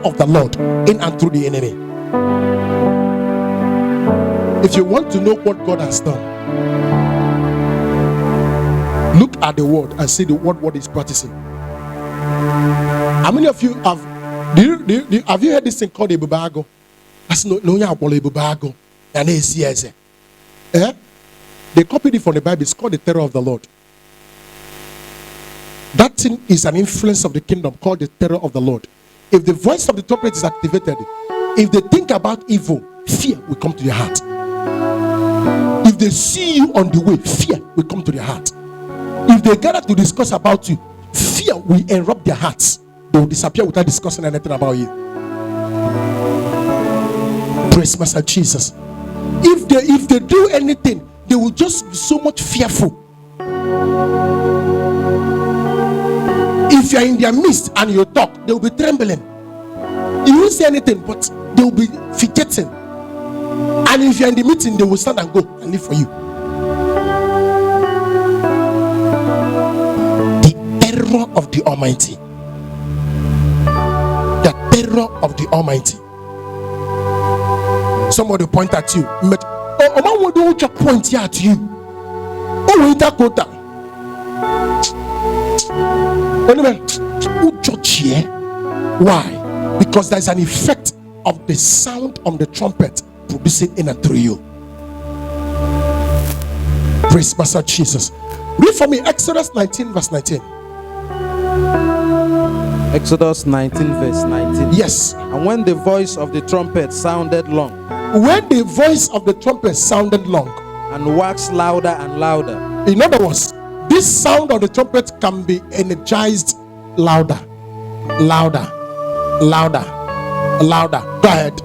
of the Lord in and through the enemy. If you want to know what God has done, look at the word and see what is practicing. How many of you have have you heard this thing called a bubago? That's no bubago. And they copied it from the Bible. It's called the terror of the Lord. That thing is an influence of the kingdom called the terror of the Lord. If the voice of the trumpet is activated, if they think about evil, fear will come to your heart. If they see you on the way, fear will come to their heart. If they gather to discuss about you, fear will erupt their hearts. They will disappear without discussing anything about you. Praise Master Jesus. If they do anything, they will just be so much fearful. If you are in their midst and you talk, they will be trembling. You won't say anything, but they will be fidgeting. And if you are in the meeting, they will stand and go and live for you. The terror of the Almighty. The terror of the Almighty. Somebody point at you. But man will do just point here at you. Oh, wait, that quota. Why? Because there's an effect of the sound of the trumpet producing in and through you. Praise Master Jesus. Read for me Exodus 19 verse 19. Exodus 19 verse 19. Yes. And when the voice of the trumpet sounded long. When the voice of the trumpet sounded long. And waxed louder and louder. In other words, this sound of the trumpet can be energized louder. Louder. Louder. Louder. Go ahead.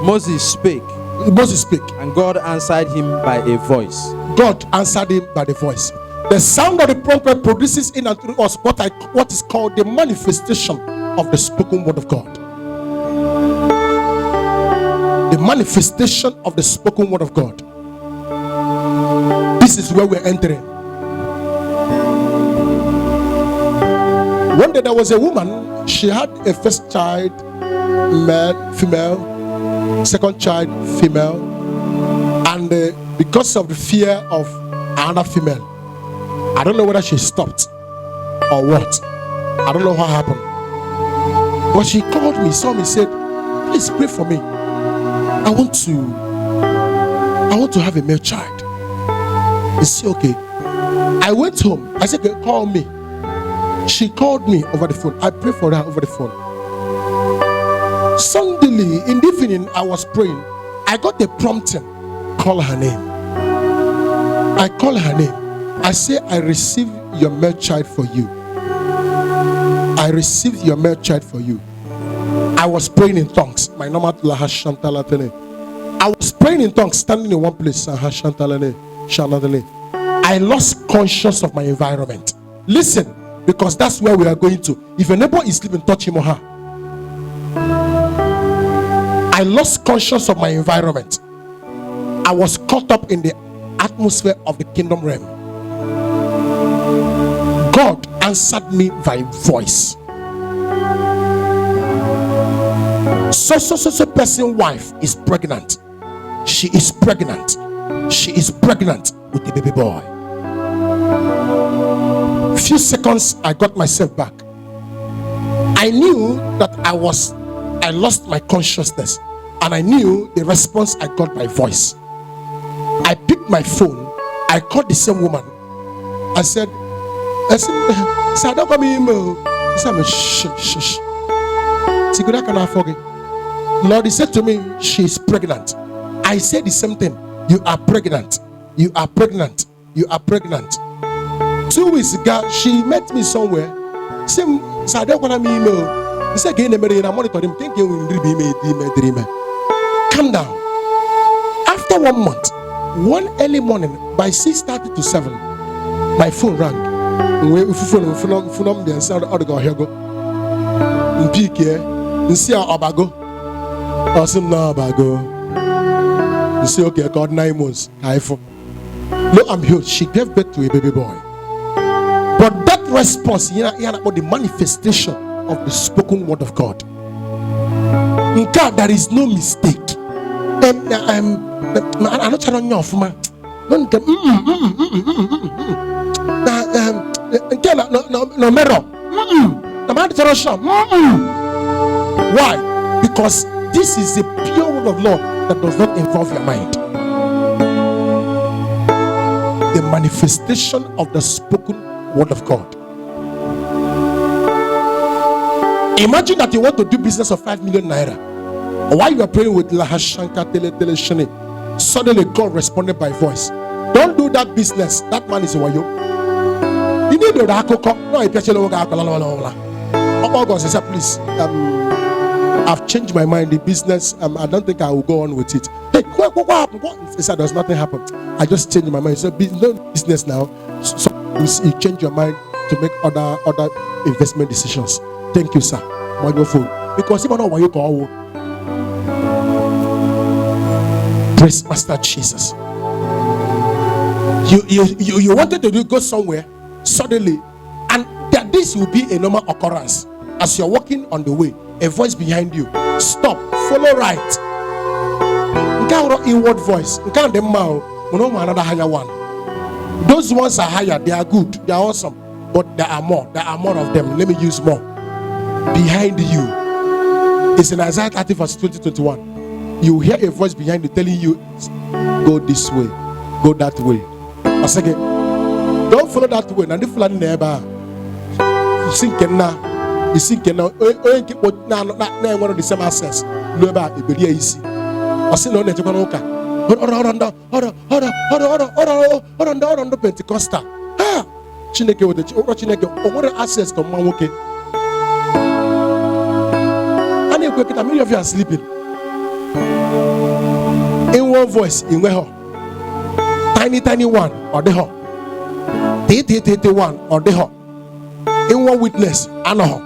Moses spake. Moses spake. And God answered him by a voice. God answered him by the voice. The sound of the trumpet produces in and through us what is called the manifestation of the spoken word of God. The manifestation of the spoken word of God. This is where we're entering. One day there was a woman, she had a first child, male, female, second child, female, and because of the fear of another female, I don't know whether she stopped or what. I don't know what happened. But she called me, saw me, said, please pray for me. I want to have a male child. He said, okay. I went home. I said, call me. She called me over the phone. I prayed for her over the phone. Suddenly, in the evening, I was praying. I got the prompting. Call her name. I call her name. I say, I receive your male child for you. I received your male child for you. I was praying in tongues. My normal I was praying in tongues, standing in one place. I lost conscious of my environment. Listen, because that's where we are going to. If your neighbor is sleeping, touch him or her. I lost conscious of my environment. I was caught up in the atmosphere of the kingdom realm. God answered me by voice. So person wife is pregnant. She is pregnant. She is pregnant with a baby boy. Few seconds, I got myself back. I knew that I lost my consciousness, and I knew the response I got by voice. I picked my phone. I called the same woman. I said, I don't come email. He said, shh. Can I forget? Lord, he said to me, she is pregnant. I said the same thing. You are pregnant. You are pregnant. You are pregnant. 2 weeks ago, she met me somewhere. Same, so I don't want to email. He said, "Get him. I monitor him. Calm down." After 1 month, one early morning by 6:30 to 7, my phone rang. Phone the sound of the here go. Peak here. See how Abago. Awesome now Abago. You say, okay, I got 9 months. iPhone. No, I'm healed. She gave birth to a baby boy. But that response, about the manifestation of the spoken word of God. In God, there is no mistake. I'm not trying to off man. No mirror. Why? Because this is a pure word of Lord that does not involve your mind. The manifestation of the spoken word of God. Imagine that you want to do business of 5 million naira. While you are praying with Lahashanka Tele Shani, suddenly God responded by voice. Don't do that business. That man is a wayo. You need to no, God says, please, I've changed my mind. The business, I don't think I will go on with it. Hey, what happened? He said, there's nothing happened. I just changed my mind. So no business now. So you change your mind to make other investment decisions. Thank you, sir. Wonderful. Because even when you go, praise Master Jesus. You wanted to go somewhere suddenly, and that this will be a normal occurrence. As you're walking on the way, a voice behind you, stop, follow right. Inward voice. Another higher one. Those ones are higher, they are good, they are awesome, but there are more of them. Let me use more. Behind you, it's in Isaiah 30 verse 20-21. You hear a voice behind you telling you, go this way, go that way. I say, don't follow that way. Now, if you never, you think now, you keep what now one of the same access. Never, it be easy. I say, no, let's go on. Hold on, Pentecostal. Ah, Chineke with the Chineke, what access to Mawoke. Many of you are sleeping. In one voice, in where tiny one or the hot, one or the hot. In one witness, I know.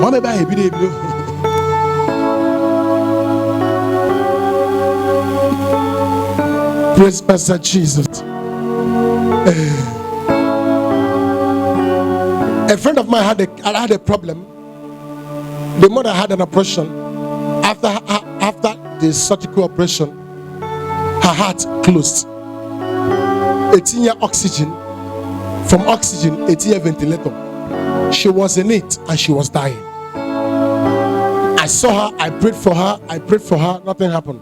What about a video? Praise Pastor Jesus. A friend of mine had a problem. The mother had an operation. After the surgical operation, her heart closed. 18-year oxygen. From oxygen, 18-year ventilator. She was in it and she was dying. I saw her, I prayed for her, nothing happened.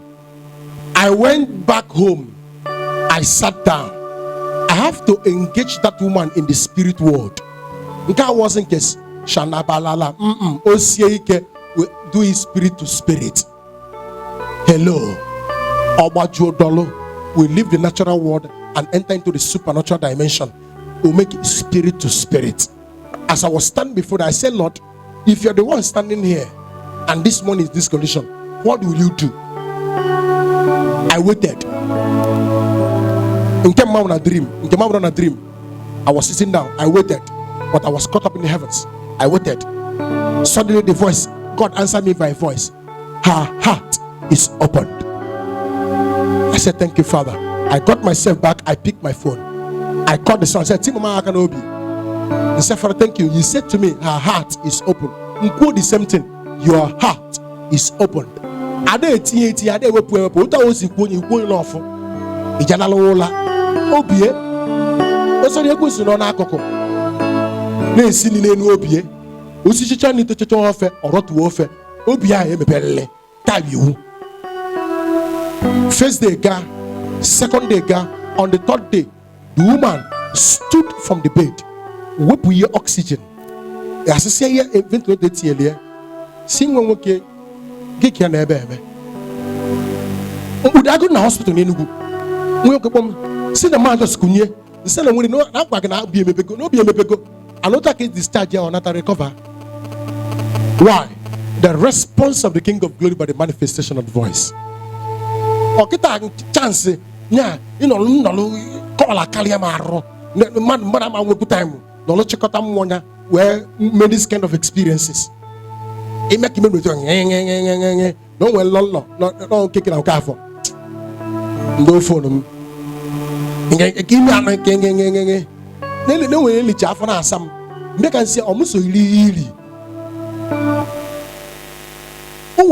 I went back home. I sat down. I have to engage that woman in the spirit world. God wasn't case. Shana balala. Do it spirit to spirit. Hello. We leave the natural world and enter into the supernatural dimension. We make it spirit to spirit. As I was standing before that, I said, Lord, if you're the one standing here and this one is this condition, what will you do? I waited. In a dream. I was sitting down. I waited. But I was caught up in the heavens. I waited. Suddenly the voice, God answered me by voice. Her heart is opened. I said, thank you, Father. I got myself back. I picked my phone. I called the son. I said, Timoma Akanobi. He said, Father, thank you. You said to me, her heart is open. You quote the same thing. Your heart is opened. First day, second day, on the third day, the woman stood from the bed, whip with oxygen. As I say here, eventually, sing one okay, get your neighbor. Would I go to the hospital in Enugu? See the man just kunye. The son of no, I'm not going to be a mepego, no be a mepego. Another case discharge here or not recover. Why? The response of the King of Glory by the manifestation of the voice. Or get a chance, yeah, you know, call a Kaliamaro. Man, I will put time. No, let's check out where made this kind of experiences. It make him with no well, no kicking out car for no phone. Give me a no way, some make and say almost really.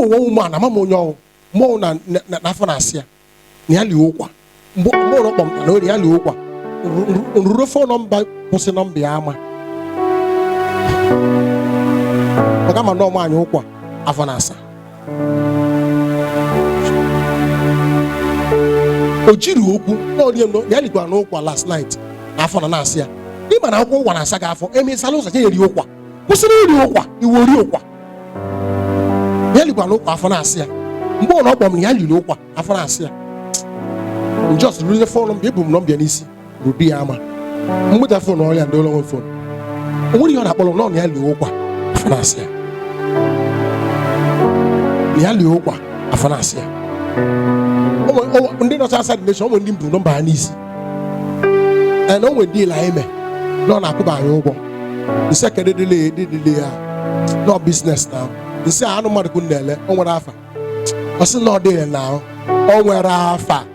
one woman, I'm a monyo, more than Nafanasia. Nearly okwa. More up on no nearly okwa. Rufo number posting on the armor. But I'm a no man okwa. Afanasa. Ojiru oku. No, nearly go an okwa last night. Afanasia. Even I go one and saga for Emi Salos at Yokwa. What's the Yokwa? You will Yokwa. Nearly go an okwa Afanasia. More up on nearly okwa Afanasia. Just really phone people not be easy. Would be armor. Move the phone all and the long phone. Only on Apollo no nearly okwa Afanasia. Nearly okwa Afanasia. Oh, when they not outside the nation, when you do not buy an easy. And no one deal like me. No, I could buy over. The second delay, no business now. The say I don't want to go there. Oh, what offer? I said not there now. Oh, where offer?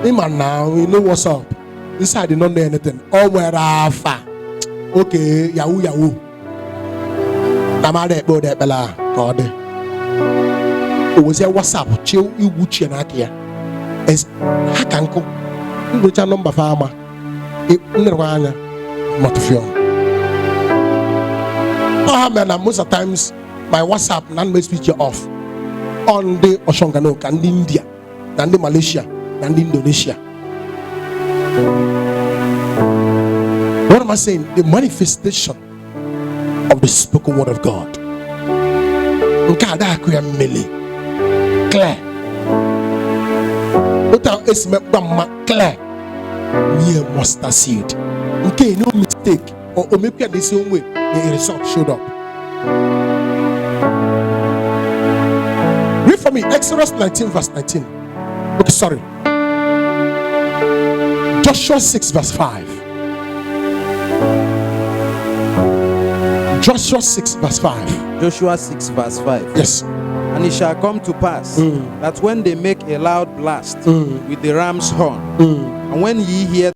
Man now, you know what's up. This side did not know anything. Oh, where offer? Okay, Yahoo. Tamade go there, Bella. God. Oh, was there WhatsApp? Chill, you Gucci and Akia. As Hakanko. Which are number farmer. Most of the times my WhatsApp non switch off on the Oshongano and India, and the Malaysia, and Indonesia. What am I saying? The manifestation of the spoken word of God. Clear. Clear. Near mustard seed. Okay, no mistake. Or maybe the same way the result showed up. Read for me Exodus 19 verse 19. Okay, sorry. Joshua 6 verse 5. Joshua 6 verse 5. Joshua 6 verse 5. Yes. And it shall come to pass that when they make a loud blast with the ram's horn, and when ye hear